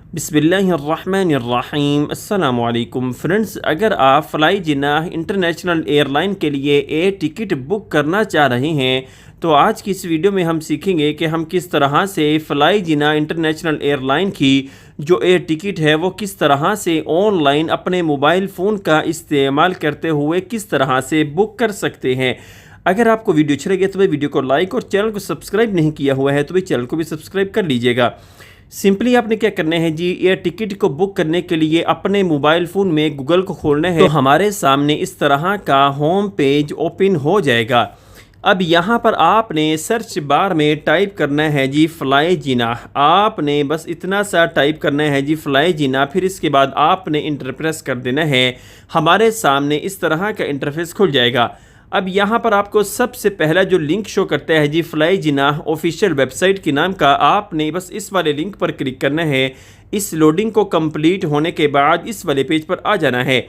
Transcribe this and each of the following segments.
बिस्मिल्लाहिर्रहमानिर्रहीम अस्सलामु अलैकुम फ्रेंड्स, अगर आप फ़्लाई जिन्नाह इंटरनेशनल एयरलाइन के लिए एयर टिकट बुक करना चाह रहे हैं तो आज की इस वीडियो में हम सीखेंगे कि हम किस तरह से फ़्लाई जिन्नाह इंटरनेशनल एयरलाइन की जो एयर टिकट है वो किस तरह से ऑनलाइन अपने मोबाइल फ़ोन का इस्तेमाल करते हुए किस तरह से बुक कर सकते हैं। अगर आपको वीडियो अच्छी लगे तो भाई वीडियो को लाइक और चैनल को सब्सक्राइब नहीं किया हुआ है तो भाई चैनल को भी सब्सक्राइब कर लीजिएगा। सिंपली आपने क्या करना है जी, एयर टिकट को बुक करने के लिए अपने मोबाइल फ़ोन में गूगल को खोलना है तो हमारे सामने इस तरह का होम पेज ओपन हो जाएगा। अब यहाँ पर आपने सर्च बार में टाइप करना है जी फ़्लाई जिन्नाह। आपने बस इतना सा टाइप करना है जी फ़्लाई जिन्नाह, फिर इसके बाद आपने इंटर प्रेस कर देना है। हमारे सामने इस तरह का इंटरफेस खुल जाएगा। अब यहाँ पर आपको सबसे पहला जो लिंक शो करता है जी फ़्लाई जिन्नाह ऑफिशियल वेबसाइट के नाम का, आपने बस इस वाले लिंक पर क्लिक करना है। इस लोडिंग को कंप्लीट होने के बाद इस वाले पेज पर आ जाना है।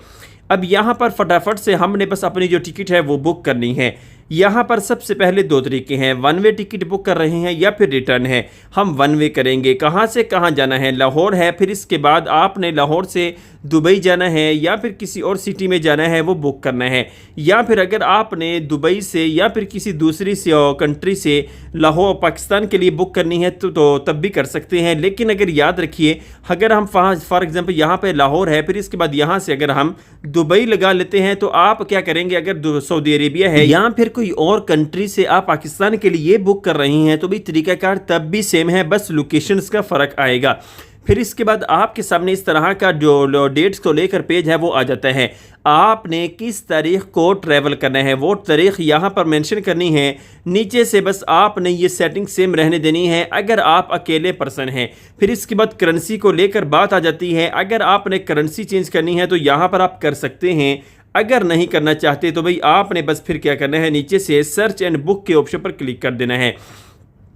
अब यहाँ पर फटाफट से हमने बस अपनी जो टिकट है वो बुक करनी है। यहाँ पर सबसे पहले दो तरीके हैं, वन वे टिकट बुक कर रहे हैं या फिर रिटर्न है। हम वन वे करेंगे। कहाँ से कहाँ जाना है? लाहौर है, फिर इसके बाद आपने लाहौर से दुबई जाना है या फिर किसी और सिटी में जाना है वो बुक करना है। या फिर अगर आपने दुबई से या फिर किसी दूसरी से कंट्री से लाहौर पाकिस्तान के लिए बुक करनी है तो तब भी कर सकते हैं। लेकिन अगर याद रखिए, अगर हम फॉर एग्जांपल यहाँ पे लाहौर है, फिर इसके बाद यहाँ से अगर हम दुबई लगा लेते हैं तो आप क्या करेंगे, अगर सऊदी अरेबिया है या फिर कोई और कंट्री से आप पाकिस्तान के लिए बुक कर रही हैं तो भी तरीकाकार तब भी सेम है, बस लोकेशंस का फ़र्क आएगा। फिर इसके बाद आपके सामने इस तरह का जो डेट्स को लेकर पेज है वो आ जाता है। आपने किस तारीख को ट्रैवल करना है वो तारीख यहाँ पर मेंशन करनी है। नीचे से बस आपने ये सेटिंग सेम रहने देनी है अगर आप अकेले पर्सन हैं। फिर इसके बाद करेंसी को लेकर बात आ जाती है। अगर आपने करेंसी चेंज करनी है तो यहाँ पर आप कर सकते हैं। अगर नहीं करना चाहते तो भाई आपने बस फिर क्या करना है, नीचे से सर्च एंड बुक के ऑप्शन पर क्लिक कर देना है।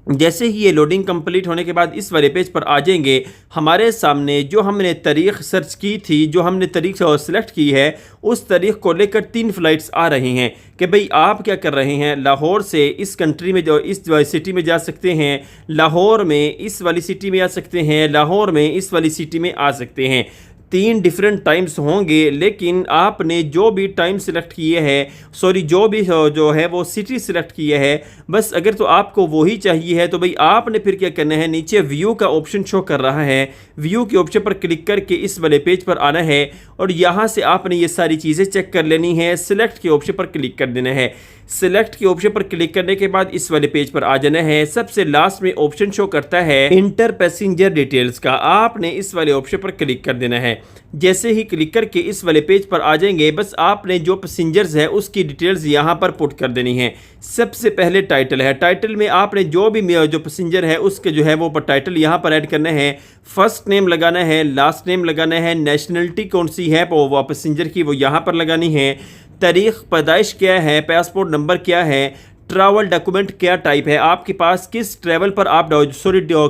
जैसे ही ये लोडिंग कंप्लीट होने के बाद इस वाले पेज पर आ जाएंगे, हमारे सामने जो हमने तारीख सर्च की थी, जो हमने तारीख सेलेक्ट की है, उस तारीख को लेकर 3 फ़्लाइट्स आ रही हैं कि भाई आप क्या कर रहे हैं, लाहौर से इस कंट्री में जो इस सिटी में जा सकते हैं, लाहौर में इस वाली सिटी में आ सकते हैं, लाहौर में इस वाली सिटी में आ सकते हैं। 3 डिफरेंट टाइम्स होंगे, लेकिन आपने जो भी टाइम सिलेक्ट किए हैं, जो भी जो है वो सिटी सिलेक्ट किए है, बस अगर तो आपको वही चाहिए है तो भाई आपने फिर क्या करना है, नीचे व्यू का ऑप्शन शो कर रहा है, व्यू के ऑप्शन पर क्लिक करके इस वाले पेज पर आना है और यहाँ से आपने ये सारी चीज़ें चेक कर लेनी है। सिलेक्ट के ऑप्शन पर क्लिक कर देना है। सिलेक्ट के ऑप्शन पर क्लिक करने के बाद इस वाले पेज पर आ जाना है। सबसे लास्ट में ऑप्शन शो करता है इंटर पैसेंजर डिटेल्स का, आपने इस वाले ऑप्शन पर क्लिक कर देना है। जैसे ही क्लिक करके इस वाले पेज पर आ जाएंगे, बस आपने जो पैसेंजर्स है उसकी डिटेल्स यहाँ पर पुट कर देनी है। सबसे पहले टाइटल है, टाइटल में आपने जो भी जो पैसेंजर है उसके जो है वो टाइटल यहाँ पर ऐड करना है। फर्स्ट नेम लगाना है, लास्ट नेम लगाना है, नेशनलिटी कौन सी है वो पैसेंजर की वो यहाँ पर लगानी है, तारीख पैदाइश क्या है, पासपोर्ट नंबर क्या है, ट्रैवल डॉक्यूमेंट क्या टाइप है आपके पास, किस ट्रैवल पर आप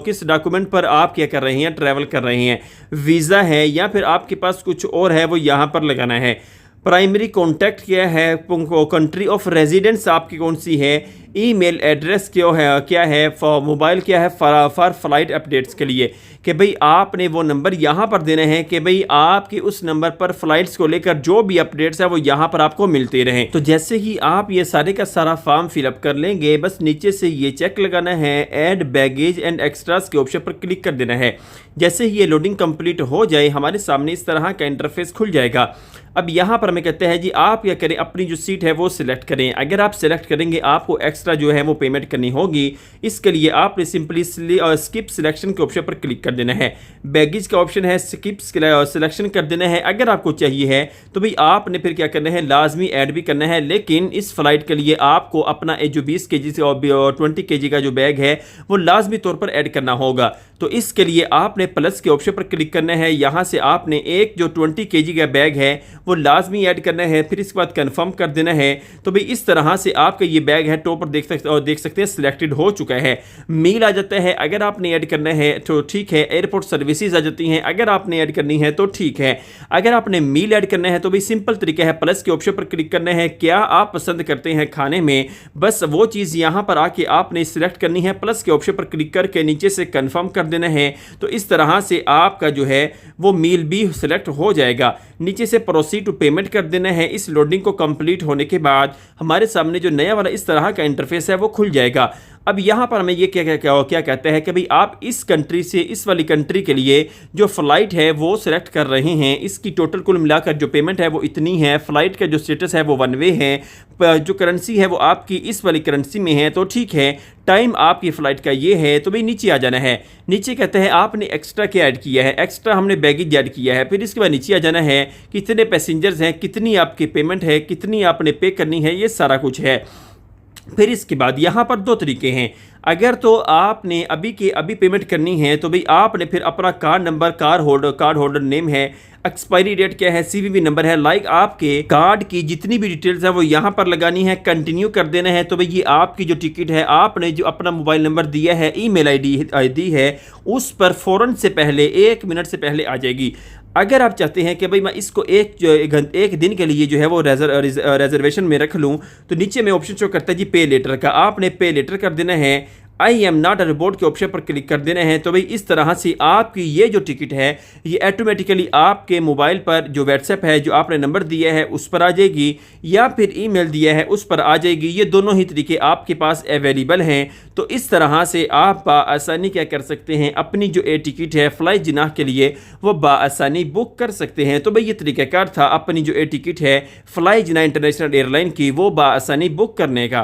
किस डॉक्यूमेंट पर आप क्या कर रहे हैं, ट्रैवल कर रहे हैं, वीज़ा है या फिर आपके पास कुछ और है वो यहाँ पर लगाना है। प्राइमरी कॉन्टैक्ट क्या है, कंट्री ऑफ रेजिडेंस आपकी कौन सी है, ईमेल एड्रेस क्या है, मोबाइल क्या है फॉर फ्लाइट अपडेट्स के लिए कि भाई आपने वो नंबर यहाँ पर देना है कि भाई आपके उस नंबर पर फ्लाइट्स को लेकर जो भी अपडेट्स है वो यहाँ पर आपको मिलते रहें। तो जैसे ही आप ये सारे का सारा फॉर्म फिलअप कर लेंगे, बस नीचे से ये चेक लगाना है, ऐड बैगेज एंड एक्स्ट्रास के ऑप्शन पर क्लिक कर देना है। जैसे ही ये लोडिंग कंप्लीट हो जाए, हमारे सामने इस तरह का इंटरफेस खुल जाएगा। अब यहाँ पर हमें कहते हैं जी आप क्या करें, अपनी जो सीट है वो सिलेक्ट करें। अगर आप सिलेक्ट करेंगे आपको एक्स्ट्रा जो है वो पेमेंट करनी होगी। इसके लिए आपने सिंपली स्किप सिलेक्शन के ऑप्शन पर क्लिक कर देना है। बैगेज का ऑप्शन है, स्किप सिलेक्शन कर देना है। अगर आपको चाहिए है तो भाई आपने फिर क्या करना है, लाजमी ऐड भी करना है। लेकिन इस फ्लाइट के लिए आपको अपना जो 20 kg और 20 kg का जो बैग है वो लाजमी तौर पर ऐड करना होगा। तो इसके लिए आपने प्लस के ऑप्शन पर क्लिक करना है। यहाँ से आपने एक जो 20 kg का बैग है वो लाजमी ऐड करना है। फिर इसके बाद कंफर्म कर देना है। तो भाई इस तरह से आपका ये बैग है टॉप पर देख सकते हैं सिलेक्टेड हो चुका है। मील आ जाता है, अगर आपने ऐड करना है तो ठीक है। एयरपोर्ट सर्विसेज आ जाती हैं, अगर आपने ऐड करनी है तो ठीक है। अगर आपने मील ऐड करना है तो भी सिंपल तरीका है, प्लस के ऑप्शन पर क्लिक करना है। क्या आप पसंद करते हैं खाने में, बस वो चीज़ यहाँ पर आके आपने सिलेक्ट करनी है, प्लस के ऑप्शन पर क्लिक करके नीचे से कंफर्म कर देना है। तो इस तरह से आपका जो है वो मील भी सिलेक्ट हो जाएगा। नीचे से प्रोसीड टू पेमेंट कर देना है। इस लोडिंग को कंप्लीट होने के बाद हमारे सामने जो नया वाला इस तरह का इंटरफेस है वो खुल जाएगा। अब यहाँ पर हमें ये क्या कहते हैं कि भाई आप इस कंट्री से इस वाली कंट्री के लिए जो फ़्लाइट है वो सिलेक्ट कर रहे हैं, इसकी टोटल कुल मिलाकर जो पेमेंट है वो इतनी है, फ़्लाइट का जो स्टेटस है वो वन वे है, जो करेंसी है वो आपकी इस वाली करेंसी में है, तो ठीक है। टाइम आपकी फ़्लाइट का ये है, तो भाई नीचे आ जाना है। नीचे कहते हैं आपने एक्स्ट्रा क्या ऐड किया है, एक्स्ट्रा हमने बैगेज ऐड किया है। फिर इसके बाद नीचे आ जाना है, कितने पैसेंजर्स हैं, कितनी आपकी पेमेंट है, कितनी आपने पे करनी है, ये सारा कुछ है। फिर इसके बाद यहाँ पर दो तरीके हैं। अगर तो आपने अभी के अभी पेमेंट करनी है तो भाई आपने फिर अपना card number, card holder name है, एक्सपायरी डेट क्या है, सीवीवी नंबर है, लाइक आपके कार्ड की जितनी भी डिटेल्स है वो यहाँ पर लगानी है, कंटिन्यू कर देना है। तो भाई ये आपकी जो टिकट है, आपने जो अपना मोबाइल नंबर दिया है, ईमेल आईडी है, उस पर फ़ौरन से पहले 1 मिनट से पहले आ जाएगी। अगर आप चाहते हैं कि भाई मैं इसको एक दिन के लिए जो है वो रिजर्वेशन में रख लूँ, तो नीचे में ऑप्शन शो करता है जी पे लेटर का, आपने पे लेटर कर देना है। I am not a robot के ऑप्शन पर क्लिक कर देना है। तो भाई इस तरह से आपकी ये जो टिकट है ये ऑटोमेटिकली आपके मोबाइल पर जो व्हाट्सएप है, जो आपने नंबर दिया है उस पर आ जाएगी, या फिर ईमेल दिया है उस पर आ जाएगी। ये दोनों ही तरीके आपके पास अवेलेबल हैं। तो इस तरह से आप बाआसानी क्या कर सकते हैं, अपनी जो टिकट है फ्लाई जिनाह के लिए वो बाआसानी बुक कर सकते हैं। तो भाई ये तरीक़ाकार था अपनी जो टिकट है फ्लाई जिनाह इंटरनेशनल एयरलाइन की वो बाआसानी बुक करने का।